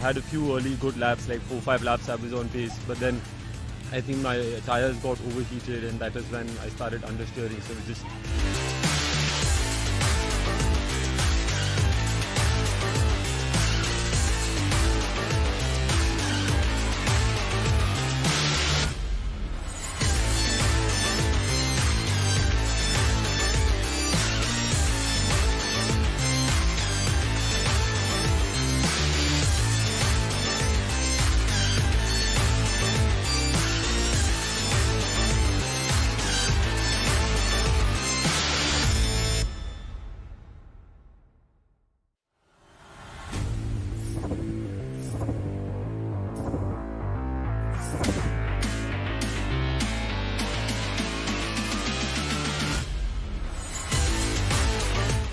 had a few early good laps, like 4-5 laps I was on pace, but then I think my tires got overheated and that is when I started understeering, so it just...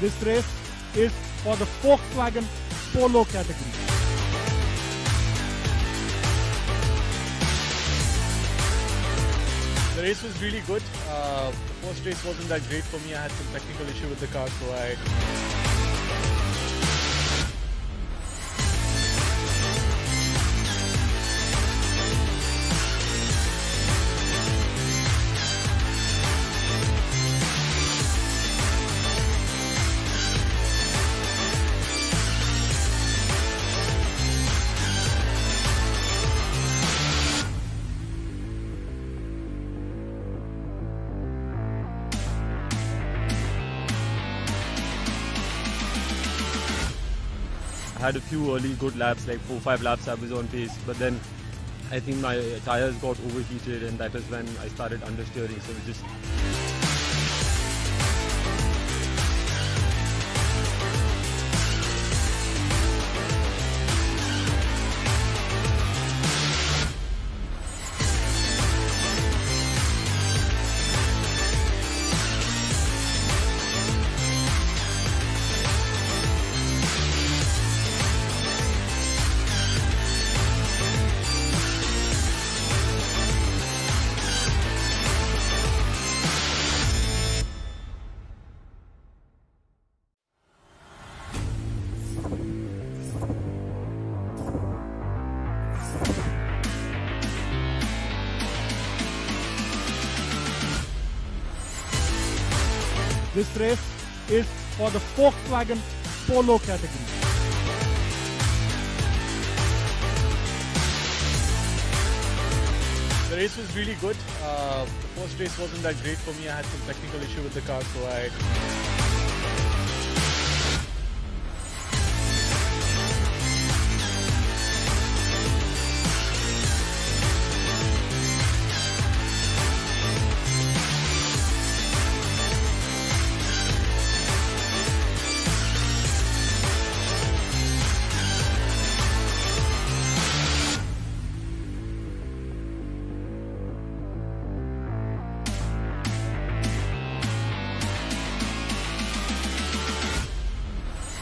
This race is for the Volkswagen Polo category. The race was really good. The first race wasn't that great for me. I had some technical issue with the car, so I... I had a few early good laps, like 4-5 laps I was on pace, but then I think my tires got overheated and that is when I started understeering, so it just... This race is for the Volkswagen Polo category. The race was really good. The first race wasn't that great for me. I had some technical issue with the car, so I...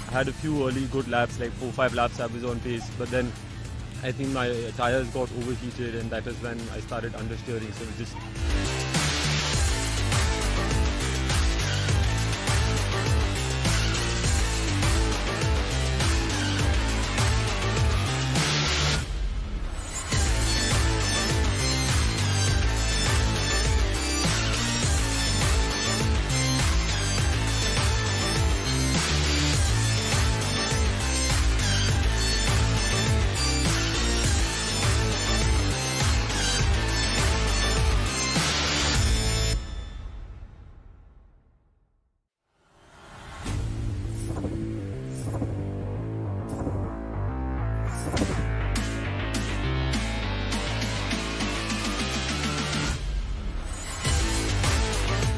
I had a few early good laps, like 4-5 laps I was on pace, but then I think my tires got overheated and that is when I started understeering, so it just...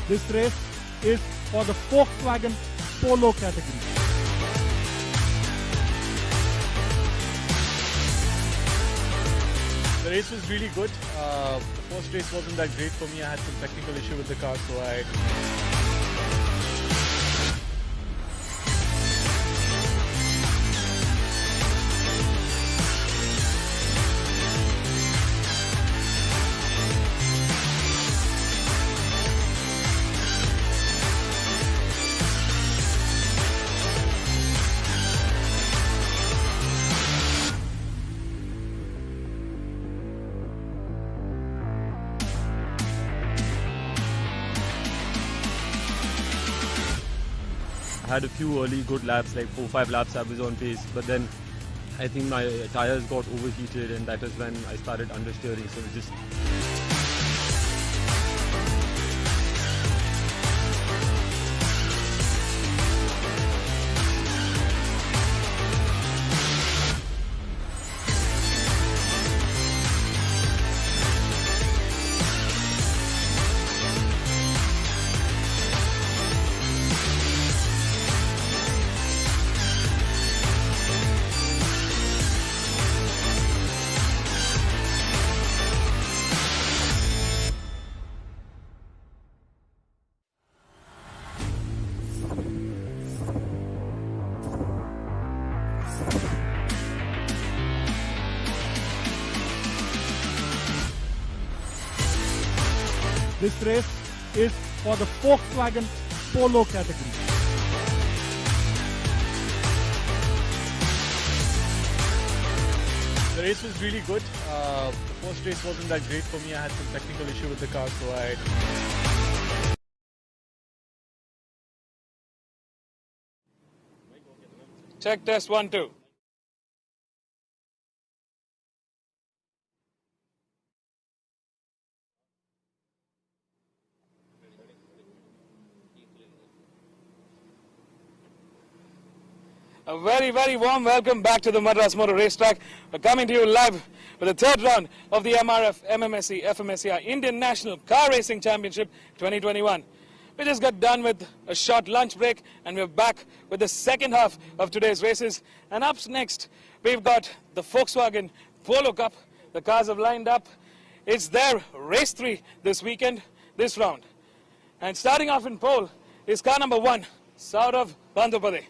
This race is for the Volkswagen Polo category. The race was really good. The first race wasn't that great for me. I had some technical issue with the car, so I... had a few early good laps, like 4-5 laps I was on pace, but then I think my tires got overheated, and that is when I started understeering. So it just This race is for the Volkswagen Polo category. The race was really good. The first race wasn't that great for me. I had some technical issue with the car, so I... Check test 1, 2. A very, very warm welcome back to the Madras Motor Racing Track. We're coming to you live with the third round of the MRF MMSC FMSCI Indian National Car Racing Championship 2021. We just got done with a short lunch break, and we're back with the second half of today's races. And up next, we've got the Volkswagen Polo Cup. The cars have lined up. It's their race 3 this weekend, this round. And starting off in pole is car number 1, Saurav Bandopade,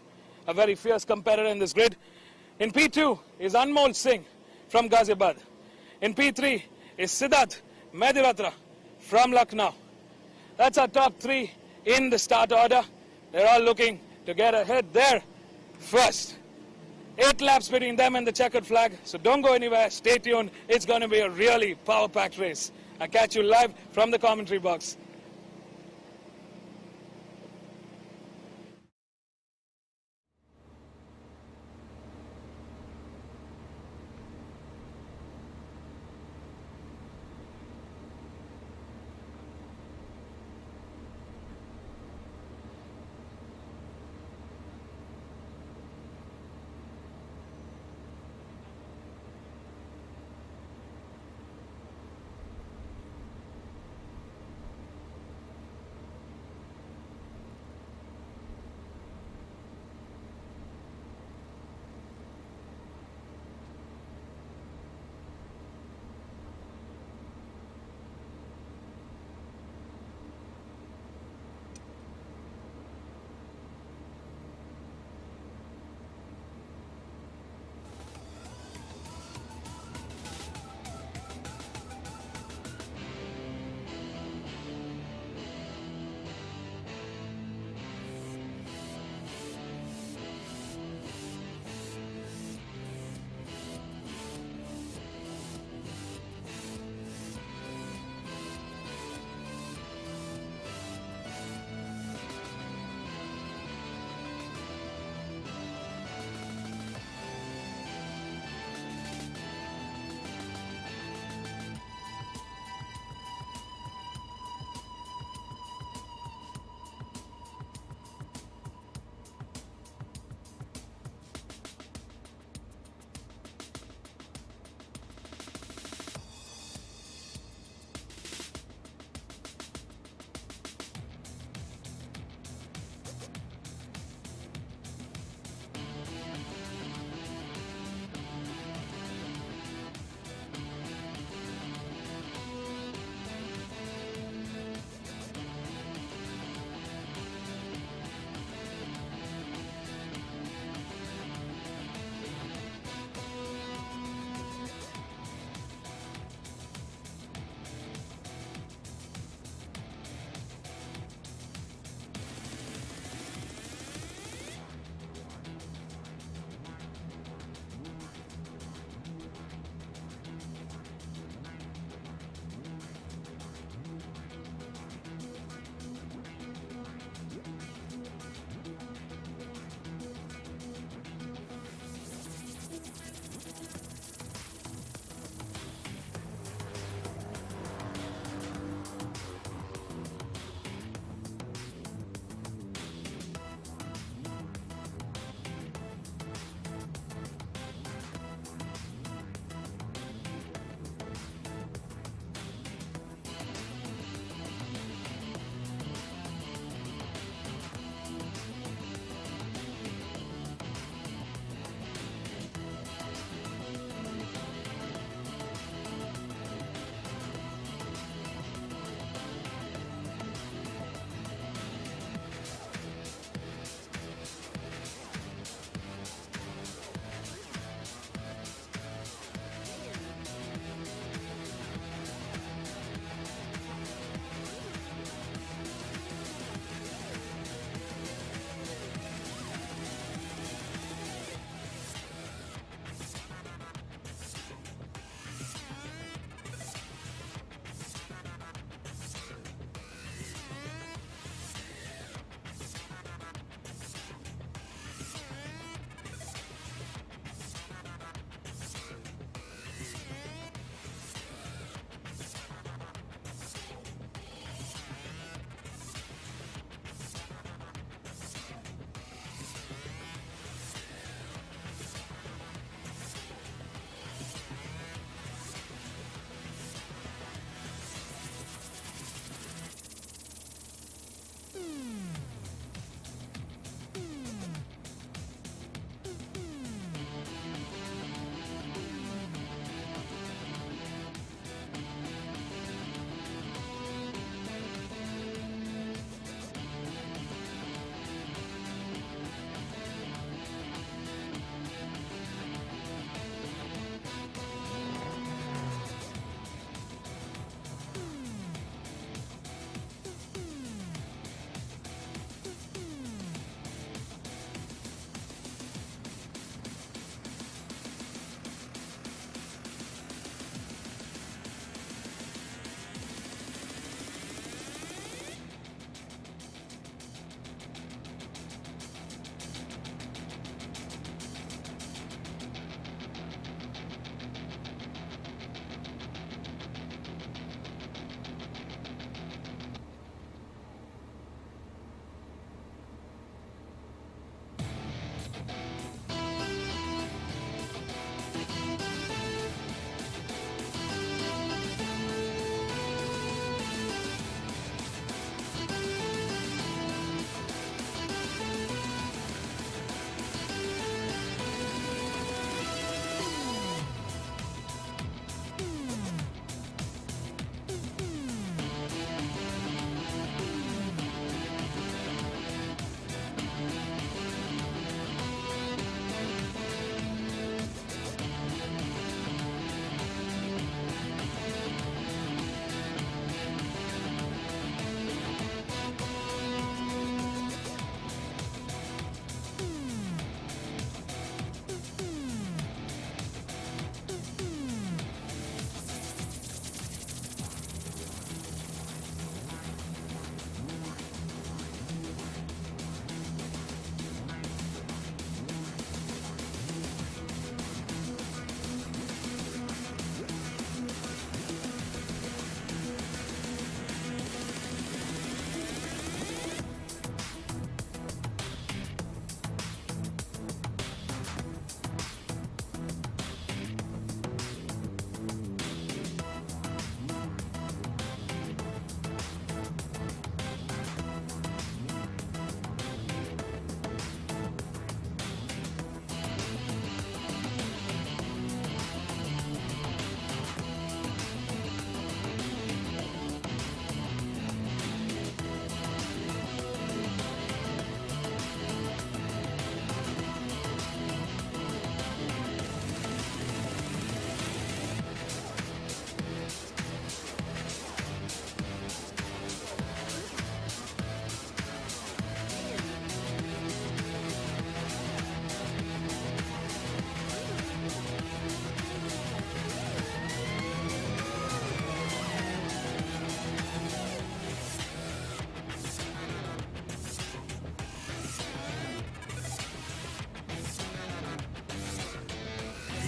a very fierce competitor in this grid. In P2 is Anmol Singh from Ghaziabad. In P3 is Siddharth Medhiratra from Lucknow. That's our top 3 in the start order. They're all looking to get ahead there first. 8 laps between them and the checkered flag, so don't go anywhere, stay tuned. It's going to be a really power-packed race. I'll catch you live from the commentary box.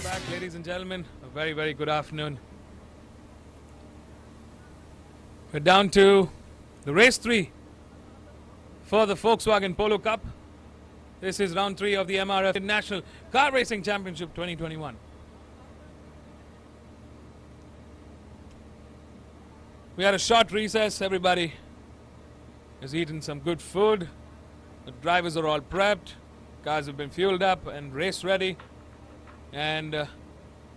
back, ladies and gentlemen. A very, very good afternoon. We're down to the race 3 for the Volkswagen Polo Cup. This is round 3 of the MRF International Car Racing Championship 2021. We had a short recess. Everybody has eaten some good food. The drivers are all prepped. Cars have been fueled up and race ready. And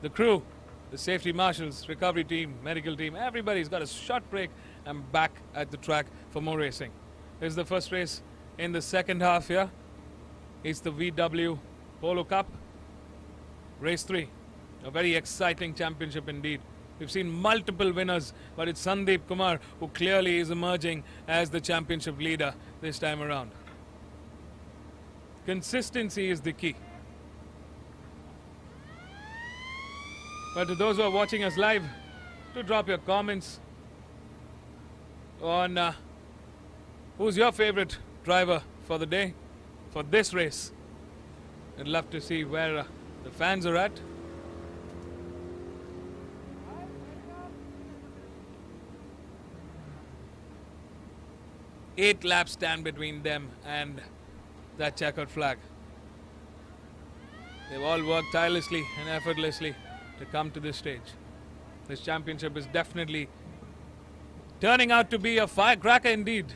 the crew, the safety marshals, recovery team, medical team, everybody's got a short break and back at the track for more racing. This is the first race in the second half here. It's the VW Polo Cup, race 3. A very exciting championship indeed. We've seen multiple winners, but it's Sandeep Kumar who clearly is emerging as the championship leader this time around. Consistency is the key. But to those who are watching us live, to drop your comments on who's your favorite driver for the day, for this race. I'd love to see where the fans are at. Eight laps stand between them and that checkered flag. They've all worked tirelessly and effortlessly to come to this stage. This championship is definitely turning out to be a firecracker indeed.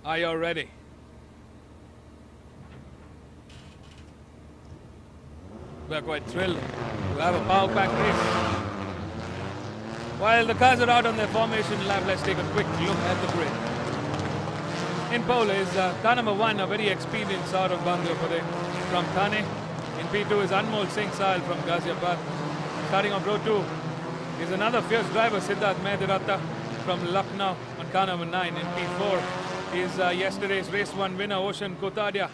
Are you all ready? We're quite thrilled to have a power-packed race. While the cars are out on their formation lap, let's take a quick look at the grid. In pole is car number 1, a very experienced Saurav Bandhopade from Thane. In P2 is Anmol Singh Sahal from Ghaziabad. Starting off row 2 is another fierce driver, Siddharth Mehdirata from Lucknow on car number 9. In P4 is yesterday's race 1 winner, Oshan Kotadia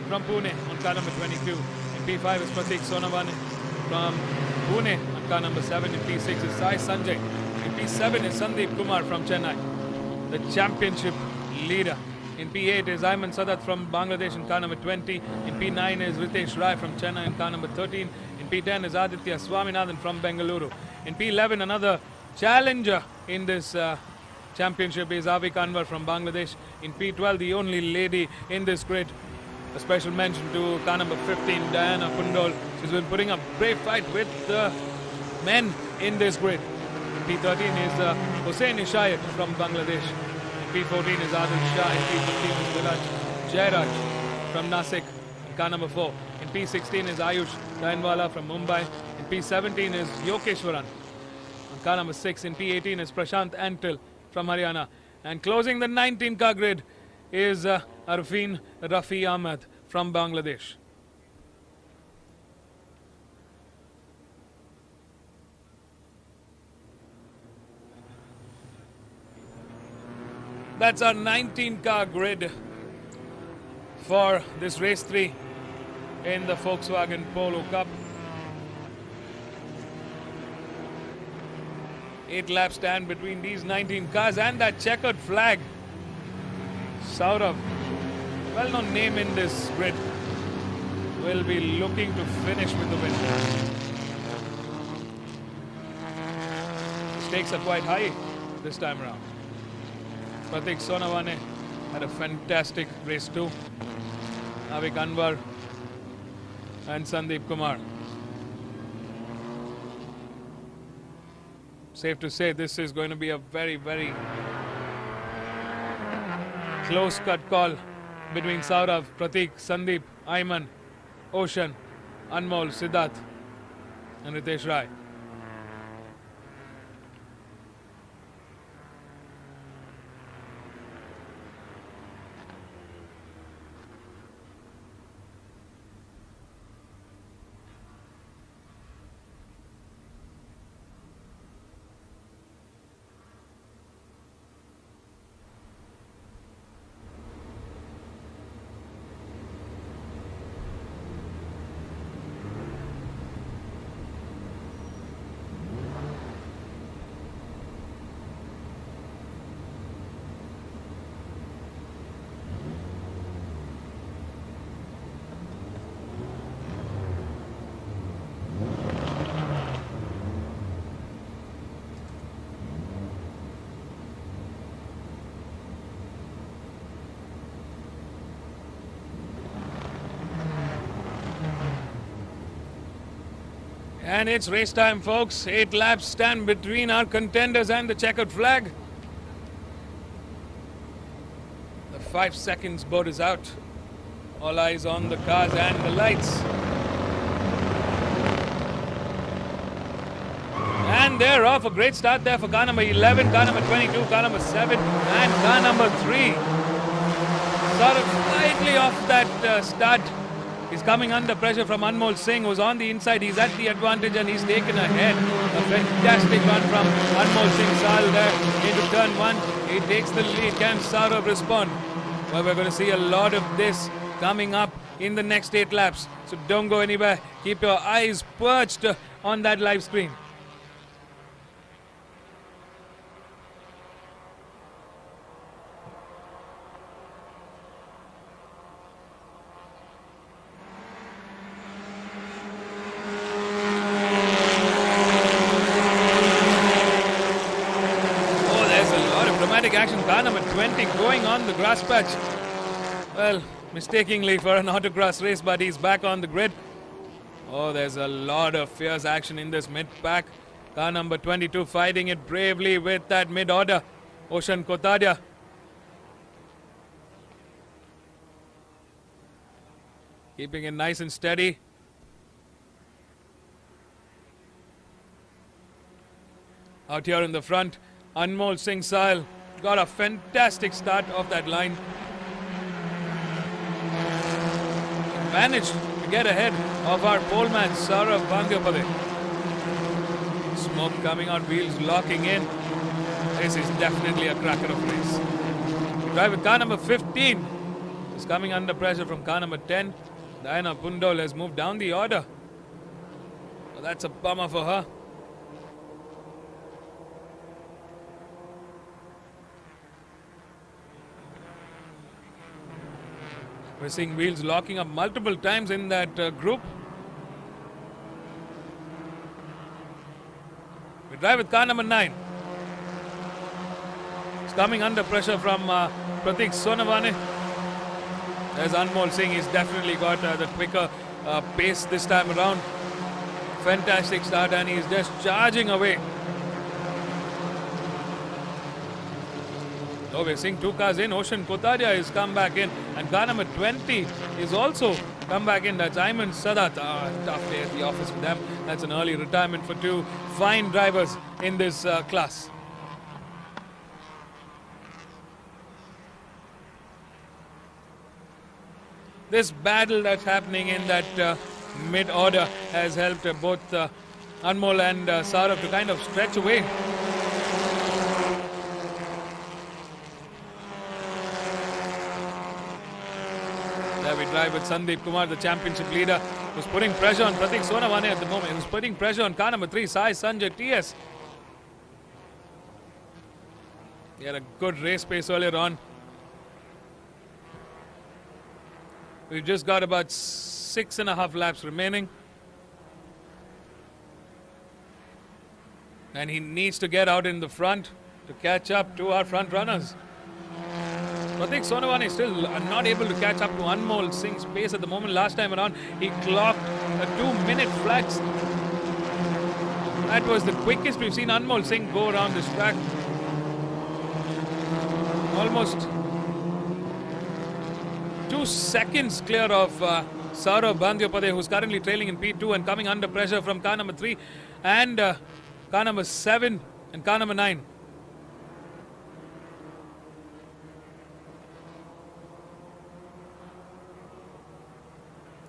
from Pune on car number 22. In P5 is Pratik Sonavane from Pune on car number 7. In P6 is Sai Sanjay. In P7 is Sandeep Kumar from Chennai, the championship leader. In P8 is Ayman Sadat from Bangladesh in car number 20. In P9 is Ritesh Rai from Chennai in car number 13. In P10 is Aditya Swaminathan from Bengaluru. In P11, another challenger in this championship is Avik Anwar from Bangladesh. In P12, the only lady in this grid. A special mention to car number 15, Diana Kundol. She's been putting up brave fight with the men in this grid. In P13 is Hussein Ishayat from Bangladesh. In P14 is Adil Shah. In P15 is Viraj Jairaj from Nasik in car number 4. In P16 is Ayush Dainwala from Mumbai. In P17 is Yokeshwaran on car number 6. In P18 is Prashant Antil from Haryana. And closing the 19-car grid is Arfin Rafi Ahmed from Bangladesh. That's our 19-car grid for this race 3 in the Volkswagen Polo Cup. 8 laps stand between these 19 cars and that checkered flag. Saurav, well-known name in this grid, will be looking to finish with the win. The stakes are quite high this time around. Pratik Sonavane had a fantastic race 2. Avik Anwar and Sandeep Kumar. Safe to say this is going to be a very, very close-cut call between Saurav, Pratik, Sandeep, Ayman, Oshan, Anmol, Siddharth and Ritesh Rai. And it's race time, folks. 8 laps stand between our contenders and the checkered flag. The 5 seconds board is out. All eyes on the cars and the lights. And they're off. A great start there for car number 11, car number 22, car number 7 and car number 3. Sort of slightly off that start. He's coming under pressure from Anmol Singh, who's on the inside. He's at the advantage and he's taken ahead. A fantastic run from Anmol Singh Sal there into turn 1. He takes the lead. Can Saurav respond? Well, we're going to see a lot of this coming up in the next 8 laps. So don't go anywhere. Keep your eyes perched on that live screen. Action. Car number 20 going on the grass patch. Well, mistakenly for an autocross race, but he's back on the grid. Oh, there's a lot of fierce action in this mid-pack. Car number 22 fighting it bravely with that mid-order, Oshan Kotadia. Keeping it nice and steady. Out here in the front, Anmol Singh Sahil got a fantastic start off that line. Managed to get ahead of our poleman, Saurav Bandhyapade. Smoke coming out, wheels locking in. This is definitely a cracker of race. We drive with car number 15. Is coming under pressure from car number 10. Diana Pundol has moved down the order. Well, that's a bummer for her. We're seeing wheels locking up multiple times in that group. We drive with car number 9. It's coming under pressure from Pratik Sonavane. There's Anmol Singh. He's definitely got the quicker pace this time around. Fantastic start and he's just charging away. Oh, we're seeing 2 cars in. Oshan Kotadia has come back in. And car number 20 is also come back in. That's Ayman Sadat. Tough day at the office for them. That's an early retirement for 2 fine drivers in this class. This battle that's happening in that mid-order has helped both Anmol and Saurav to kind of stretch away. There we drive with Sandeep Kumar, the championship leader, who's putting pressure on Pratik Sonavane at the moment. Who's putting pressure on car number 3, Sai Sanjay TS. He had a good race pace earlier on. We've just got about 6.5 laps remaining. And he needs to get out in the front to catch up to our front runners. Pratik Sonavane is still not able to catch up to Anmol Singh's pace at the moment. Last time around, he clocked a 2-minute flat. That was the quickest we've seen Anmol Singh go around this track. Almost 2 seconds clear of Saurav Bandhyapade, who's currently trailing in P2 and coming under pressure from car number 3 and car number 7 and car number 9.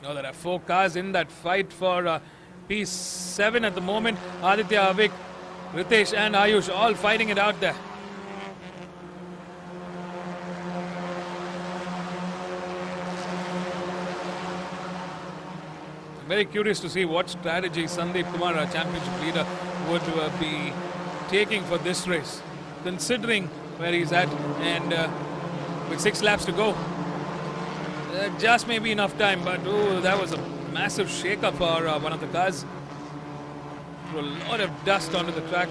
Now there are 4 cars in that fight for P7 at the moment. Aditya, Avik, Ritesh and Ayush all fighting it out there. I'm very curious to see what strategy Sandeep Kumar, our championship leader, would be taking for this race, considering where he's at and with 6 laps to go. Just maybe enough time, but that was a massive shake-up for one of the cars. Threw a lot of dust onto the track.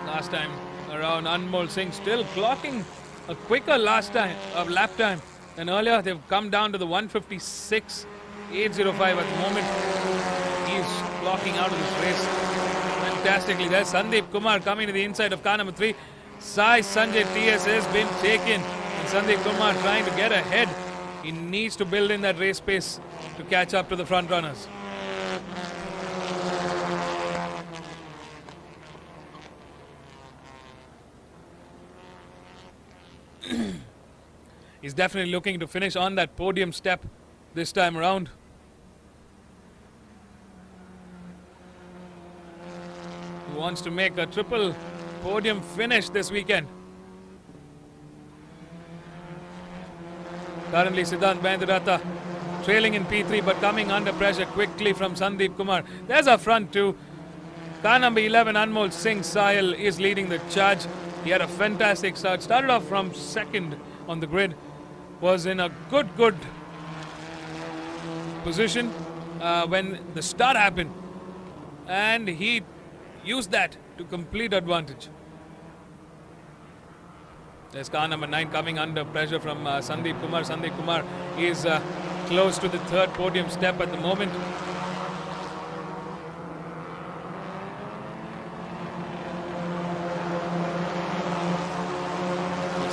Last time around, Anmol Singh still clocking a quicker lap time than earlier. They've come down to the 156 8:05 at the moment. He's clocking out of this race fantastically. There's Sandeep Kumar coming to the inside of car number 3. Sai Sanjay TS has been taken. And Sandeep Kumar trying to get ahead. He needs to build in that race pace to catch up to the front runners. He's definitely looking to finish on that podium step this time around. He wants to make a triple podium finish this weekend. Currently Siddharth Mahendra trailing in P3 but coming under pressure quickly from Sandeep Kumar. There's our front two. Car number 11 Anmol Singh Sahil is leading the charge. He had a fantastic start. Started off from second on the grid. Was in a good position when the start happened. And he used that to complete advantage. There's car number 9 coming under pressure from Sandeep Kumar. Sandeep Kumar is close to the third podium step at the moment.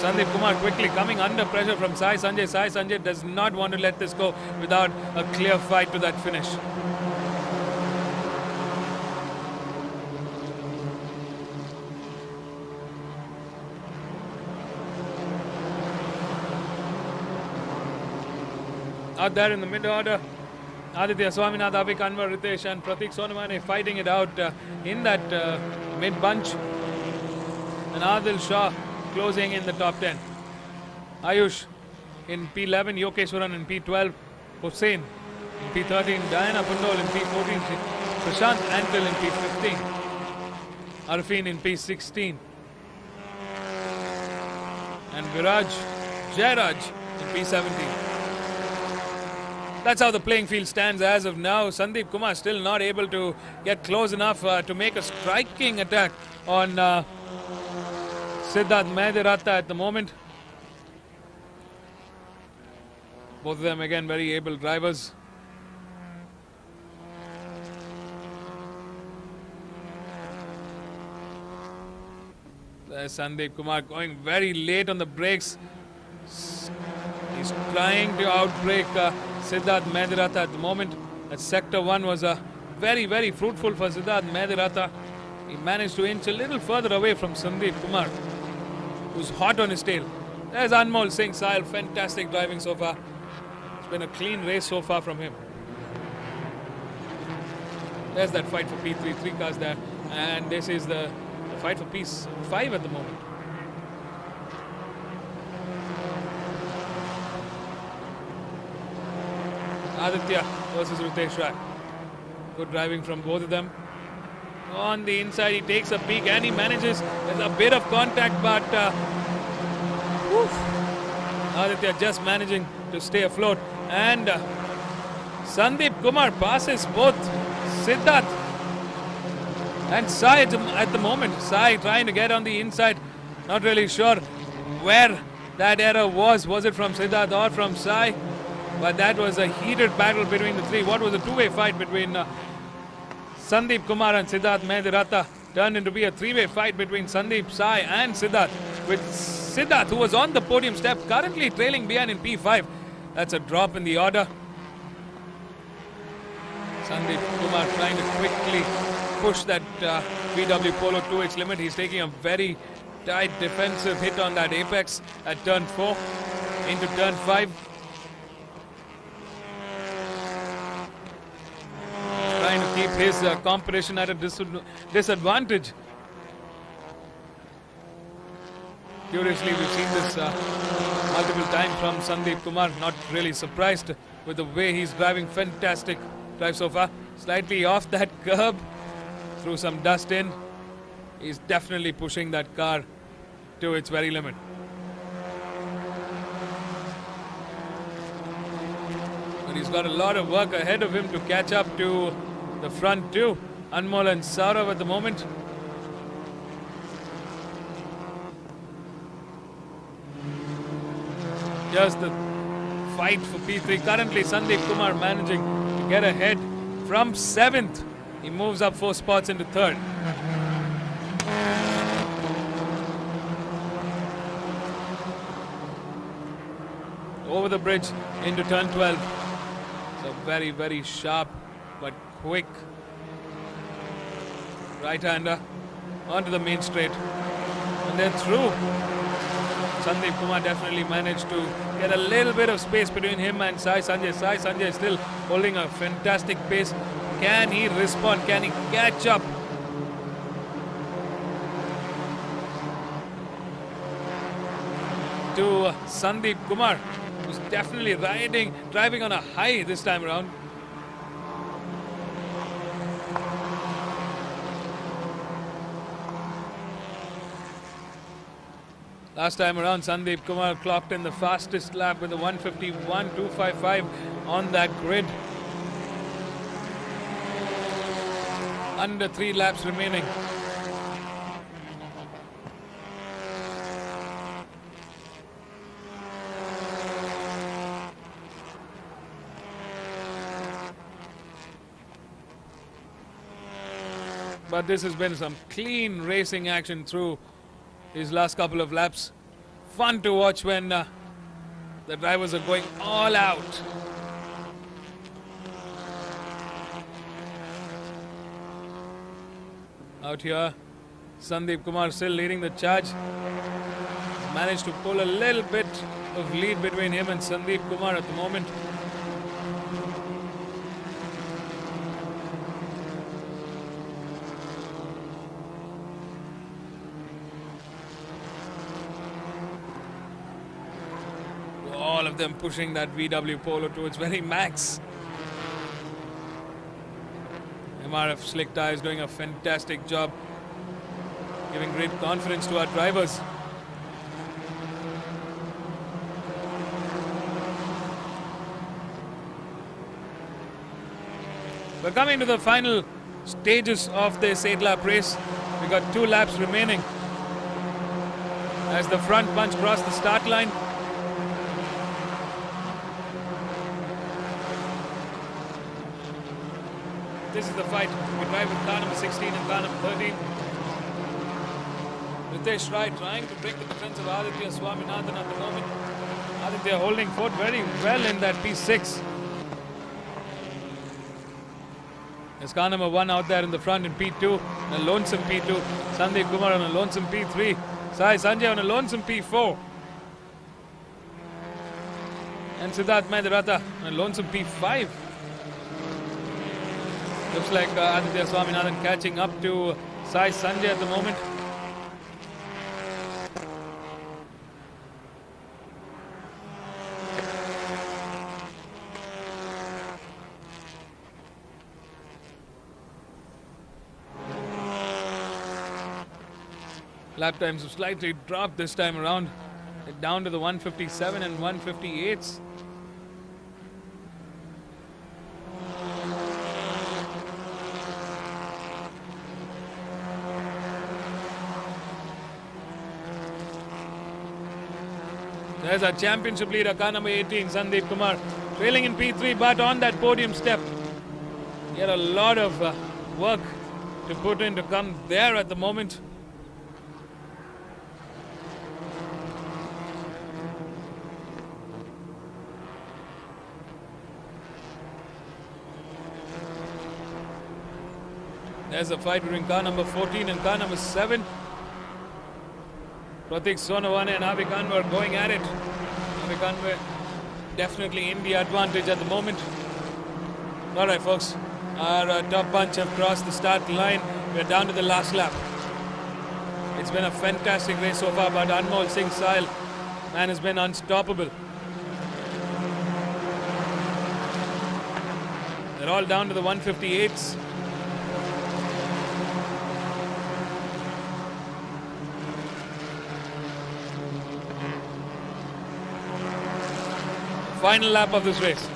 Sandeep Kumar quickly coming under pressure from Sai Sanjay. Sai Sanjay does not want to let this go without a clear fight to that finish. Out there in the mid-order, Aditya Swaminath, Avik Anwar, Ritesh and Pratik Sonamane fighting it out in that mid-bunch. And Adil Shah closing in the top 10. Ayush in P11, Yokeshwaran in P12, Hussain in P13, Diana Pundol in P14, Prashant Antil in P15, Arfin in P16, and Viraj Jairaj in P17. That's how the playing field stands as of now. Sandeep Kumar still not able to get close enough to make a striking attack on Siddharth Mahendra at the moment. Both of them again very able drivers. There's Sandeep Kumar going very late on the brakes. He's trying to outbrake Siddharth Mahendra at the moment. That sector 1 was very fruitful for Siddharth Mahendra. He managed to inch a little further away from Sandeep Kumar, who's hot on his tail. There's Anmol Singh Sahil, fantastic driving so far. It's been a clean race so far from him. There's that fight for P3, 3 cars there. And this is the fight for P5 at the moment. Aditya versus Ritesh Rai. Good driving from both of them. On the inside, he takes a peek and he manages. There's a bit of contact, but Aditya just managing to stay afloat. And Sandeep Kumar passes both Siddharth and Sai at the moment. Sai trying to get on the inside. Not really sure where that error was. Was it from Siddharth or from Sai? But that was a heated battle between the three. What was a two-way fight between Sandeep Kumar and Siddharth Mahendra turned into be a three-way fight between Sandeep, Sai and Siddharth. With Siddharth, who was on the podium step, currently trailing behind in P5. That's a drop in the order. Sandeep Kumar trying to quickly push that VW Polo to its limit. He's taking a very tight defensive hit on that apex at turn 4 into turn 5. Trying to keep his competition at a disadvantage. Curiously, we've seen this multiple times from Sandeep Kumar. Not really surprised with the way he's driving. Fantastic drive so far. Slightly off that curb, threw some dust in. He's definitely pushing that car to its very limit. But he's got a lot of work ahead of him to catch up to the front two. Anmol and Saurav at the moment. Just the fight for P3. Currently, Sandeep Kumar managing to get ahead from 7th. He moves up 4 spots into 3rd. Over the bridge into turn 12. So very, very sharp but quick right-hander onto the main straight. And then through. Sandeep Kumar definitely managed to get a little bit of space between him and Sai Sanjay. Sai Sanjay still holding a fantastic pace. Can he respond? Can he catch up? To Sandeep Kumar, who's definitely driving on a high this time around. Last time around, Sandeep Kumar clocked in the fastest lap with a 151.255 on that grid. Under 3 laps remaining. But this has been some clean racing action through these last couple of laps. Fun to watch when the drivers are going all out. Out here, Sandeep Kumar still leading the charge. He's managed to pull a little bit of lead between him and Sandeep Kumar at the moment. All of them pushing that VW Polo to its very max. MRF Slick Tires doing a fantastic job, giving great confidence to our drivers. We're coming to the final stages of this 8-lap race. We've got 2 laps remaining as the front bunch cross the start line. This is the fight. We drive with car number 16 and car number 13. Ritesh Rai trying to break the defense of Aditya Swaminathan at the moment. Aditya holding fort very well in that P6. There's car number 1 out there in the front in P2. A lonesome P2. Sandeep Kumar on a lonesome P3. Sai Sanjay on a lonesome P4. And Siddharth Maharatha on a lonesome P5. Looks like Aditya Swaminathan catching up to Sai Sanjay at the moment. Lap times have slightly dropped this time around. Down to the 157 and 158s. There's our championship leader, car number 18, Sandeep Kumar, trailing in P3, but on that podium step. He had a lot of work to put in to come there at the moment. There's a fight between car number 14 and car number 7. Pratik Sonawane and Avik Anwar going at it. Avik Anwar definitely in the advantage at the moment. Alright folks, our top bunch have crossed the start line. We're down to the last lap. It's been a fantastic race so far, but Anmol Singh Sahil, man, has been unstoppable. They're all down to the 158s. Final lap of this race.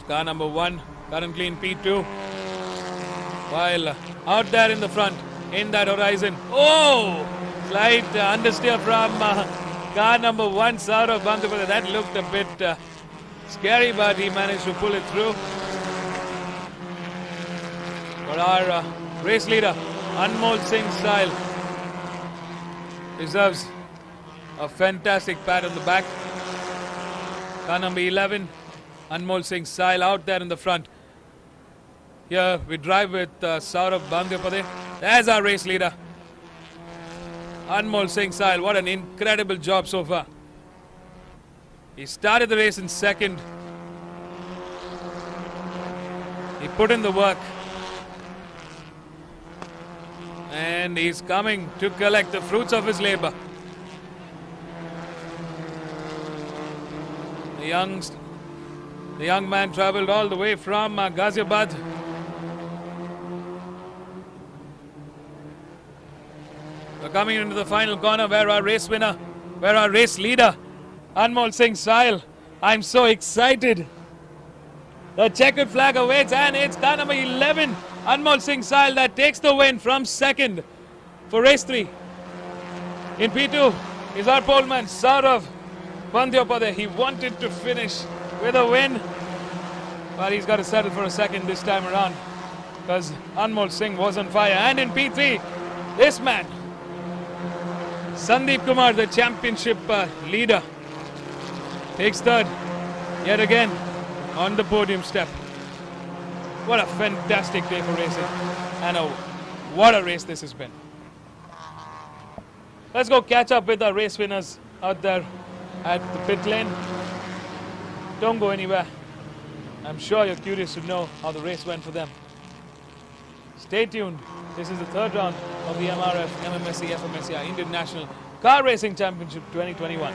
Car number 1 currently in P2. While out there in the front, in that horizon. Oh! Slight understeer from car number 1, Saurav Bandipade. That looked a bit scary, but he managed to pull it through. But our race leader, Anmol Singh Sahil, deserves a fantastic pat on the back. Car number 11, Anmol Singh Sahil out there in the front. Here we drive with Saurav Bandipade. There's our race leader, Anmol Singh Sahil. What an incredible job so far. He started the race in second. He put in the work. And he's coming to collect the fruits of his labor. The young man travelled all the way from Ghaziabad. We're coming into the final corner where our race winner, where our race leader, Anmol Singh Sahil. I'm so excited. The checkered flag awaits, and it's car number 11, Anmol Singh Sahil, that takes the win from second for race 3. In P2 is our poleman, Saurav Bandipade. He wanted to finish with a win, but he's got to settle for a second this time around because Anmol Singh was on fire. And in P3, this man, Sandeep Kumar, the championship leader, takes third yet again on the podium step. What a fantastic day for racing, and what a race this has been. Let's go catch up with our race winners out there at the pit lane. Don't go anywhere. I'm sure you're curious to know how the race went for them. Stay tuned. This is the third round of the MRF MMSC FMSC Indian National Car Racing Championship 2021.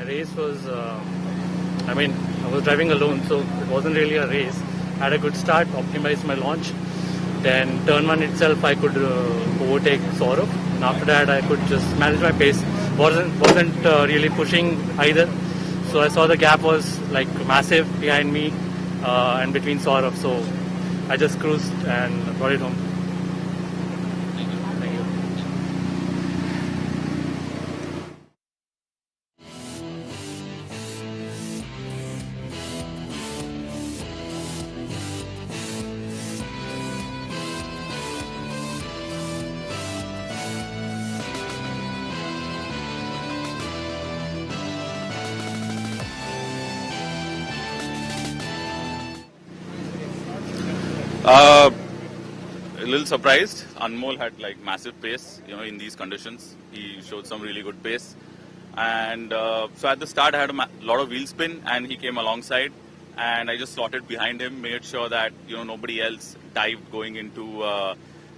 My race was, I was driving alone, so it wasn't really a race. I had a good start, optimized my launch. Then turn 1 itself, I could overtake Saurav. And after that, I could just manage my pace. Wasn't really pushing either. So I saw the gap was like massive behind me and between Saurav. So I just cruised and brought it home. Thank you. A little surprised. Anmol had like massive pace, in these conditions. He showed some really good pace. And so at the start, I had a lot of wheel spin, and he came alongside. And I just slotted behind him, made sure that nobody else dived going into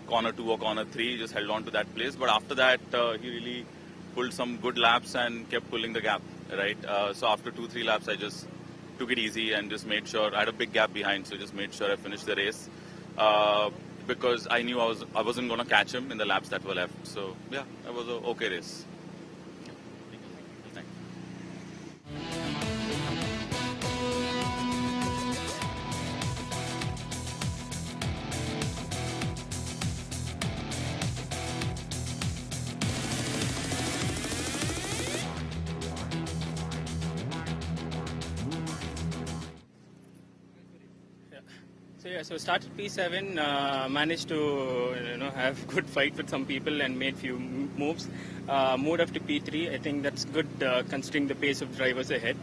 corner 2 or corner 3. Just held on to that place. But after that, he really pulled some good laps and kept pulling the gap. Right. So after 2-3 laps, I just took it easy and just made sure I had a big gap behind, so just made sure I finished the race because I knew I wasn't going to catch him in the laps that were left. So yeah, it was an okay race. Thanks. So started P7, managed to have good fight with some people and made few moves. Moved up to P3. I think that's good considering the pace of drivers ahead.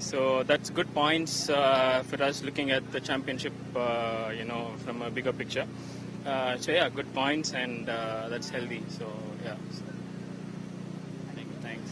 So that's good points for us looking at the championship, from a bigger picture. So yeah, good points and that's healthy. So yeah. So, thanks.